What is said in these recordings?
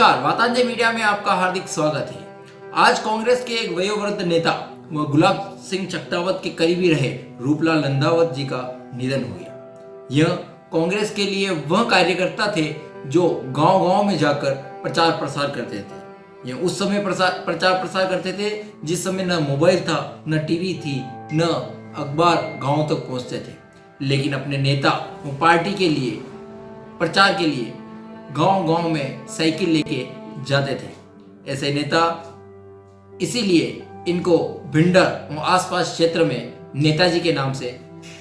नमस्कार, वातांजलि मीडिया में आपका हार्दिक स्वागत है। आज कांग्रेस के एक वयोवृद्ध नेता व गुलाब सिंह चकतावत के करीबी रहे रूपलाल नंदावत जी का निधन हो गया। यह कांग्रेस के लिए वह कार्यकर्ता थे जो गांव-गांव में जाकर प्रचार प्रसार करते थे। यह उस समय प्रचार प्रसार करते थे जिस समय न मोबाइल था, न टीवी थी, न अखबार गांव तक पहुंचते थे। लेकिन अपने नेता व पार्टी के लिए प्रचार के लिए गांव-गांव में साइकिल लेके जाते थे। ऐसे नेता इसीलिए इनको भिंडर और आसपास क्षेत्र में नेताजी के नाम से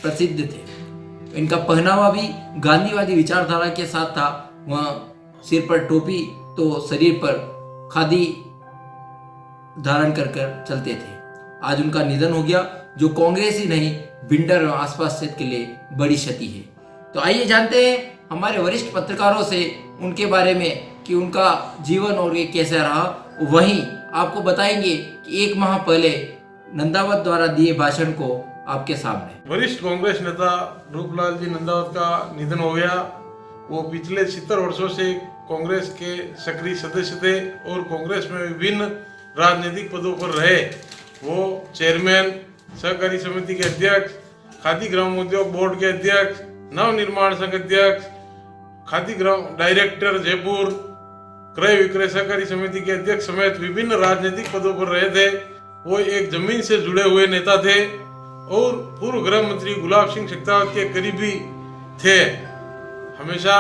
प्रसिद्ध थे। इनका पहनावा भी गांधीवादी विचारधारा के साथ था। वह सिर पर टोपी तो शरीर पर खादी धारण कर चलते थे। आज उनका निधन हो गया, जो कांग्रेस ही नहीं भिंडर और आसपास क्षेत्र के लिए बड़ी क्षति है। तो आइए जानते हैं हमारे वरिष्ठ पत्रकारों से उनके बारे में कि उनका जीवन और ये कैसा रहा। वहीं आपको बताएंगे कि एक माह पहले नंदावत द्वारा दिए भाषण को आपके सामने। वरिष्ठ कांग्रेस नेता रूपलाल जी नंदावत का निधन हो गया। वो पिछले 70 वर्षों से कांग्रेस के सक्रिय सदस्य थे और कांग्रेस में विभिन्न राजनीतिक पदों पर रहे। वो चेयरमैन, सहकारी समिति के अध्यक्ष, खादी ग्रामोद्योग बोर्ड के अध्यक्ष, नव निर्माण संघ अध्यक्ष, खादी ग्राम डायरेक्टर जयपुर, क्रय विक्रय सहकारी समिति के अध्यक्ष समेत विभिन्न राजनीतिक पदों पर रहे थे। वो एक जमीन से जुड़े हुए नेता थे और पूर्व गृह मंत्री गुलाब सिंह चकतावत के करीबी थे। हमेशा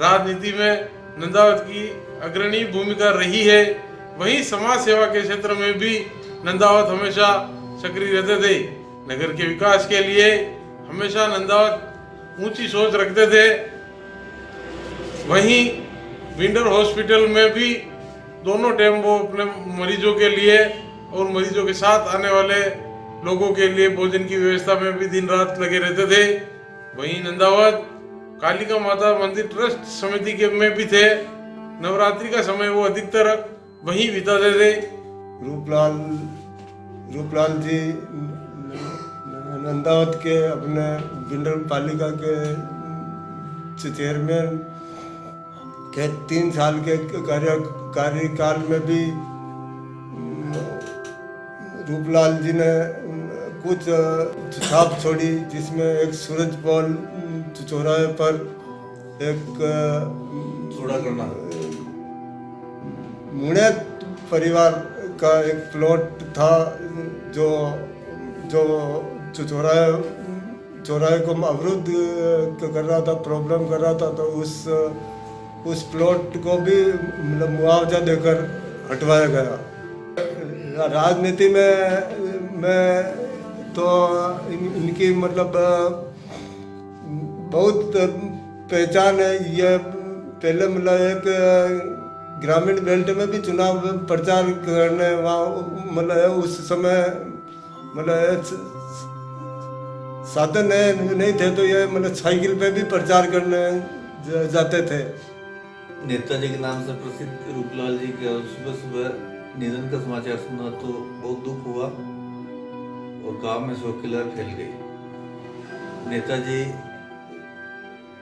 राजनीति में नंदावत की अग्रणी भूमिका रही है। वहीं समाज सेवा के क्षेत्र में भी नंदावत हमेशा सक्रिय रहते थे। नगर के विकास के लिए हमेशा नंदावत ऊंची सोच रखते थे। वहीं भिंडर हॉस्पिटल में भी दोनों टाइम वो अपने मरीजों के लिए और मरीजों के साथ आने वाले लोगों के लिए भोजन की व्यवस्था में भी दिन रात लगे रहते थे। वहीं नंदावत कालिका माता मंदिर ट्रस्ट समिति के में भी थे। नवरात्रि का समय वो अधिकतर वहीं बिताते थे। रूपलाल जी नंदावत के अपने भिंडर पालिका के चेयरमैन के 3 साल के कार्यकाल में भी रूपलाल जी ने कुछ छाप छोड़ी, जिसमें एक सूरज पोल चौराहे पर एक मुणे परिवार का एक प्लॉट था जो चौराहे को अवरुद्ध कर रहा था, प्रॉब्लम कर रहा था। तो उस प्लॉट को भी मतलब मुआवजा देकर हटवाया गया। राजनीति में तो इनकी मतलब बहुत पहचान है। ये पहले मतलब एक ग्रामीण बेल्ट में भी चुनाव प्रचार करने वहाँ मतलब उस समय मतलब साधन नहीं थे, तो ये मतलब साइकिल पे भी प्रचार करने जाते थे। नेताजी के नाम से प्रसिद्ध रूपलाल जी का सुबह सुबह निधन का समाचार सुना तो बहुत दुख हुआ और गांव में शोक की लहर फैल गई। नेताजी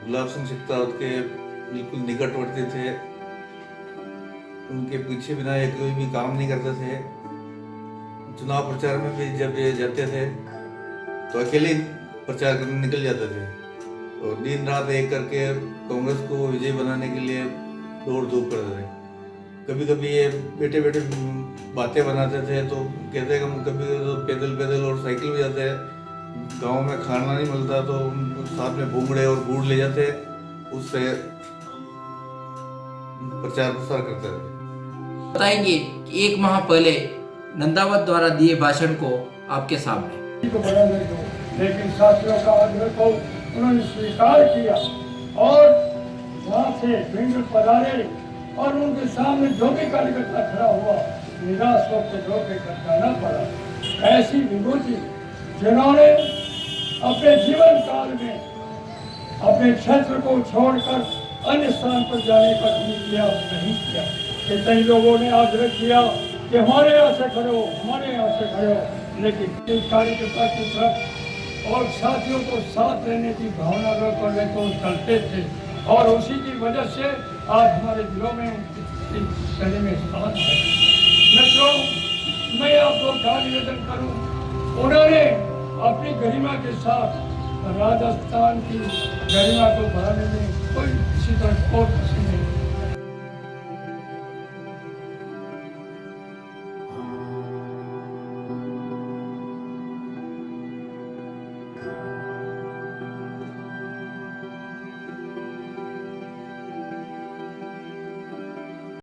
गुलाब सिंह चकतावत के बिल्कुल निकटवर्ती थे। उनके पीछे बिना ये कोई भी काम नहीं करते थे। चुनाव प्रचार में भी जब ये जाते थे तो अकेले प्रचार करने निकल जाते थे और दिन रात एक करके कांग्रेस को विजयी बनाने के लिए दौड़ धूप करते थे। कभी कभी ये बैठे बैठे बातें बनाते थे तो कहते हम कभी तो पैदल और साइकिल में जाते हैं। गांव में खाना नहीं मिलता तो साथ में भूंगड़े और गुड़ ले जाते, उससे प्रचार प्रसार करते थे। बताएंगे कि एक माह पहले नंदावत द्वारा दिए भाषण को आपके सामने। लेकिन साथियों का आग्रह को उन्होंने स्वीकार किया और वहाँ से भिंड पधारे और उनके सामने जो भी कार्यकर्ता खड़ा हुआ निराश होकर धोखे करना पड़ा। ऐसी विभूति जिन्होंने अपने जीवन काल में अपने क्षेत्र को छोड़कर अन्य स्थान पर जाने का प्रयास नहीं किया। कई लोगों ने आग्रह किया कि हमारे यहाँ से खड़े हो, हमारे यहाँ से खड़े हो, लेकिन कार्यकर्ता की तरफ और साथियों को साथ रहने की भावना कर तो चलते थे और उसी की वजह से आज हमारे दिलों में की पहले में स्थान है। मित्रों, मैं आपको क्या निवेदन करूं, उन्होंने अपनी गरिमा के साथ राजस्थान की गरिमा को बढ़ाने में कोई किसी तरह कोई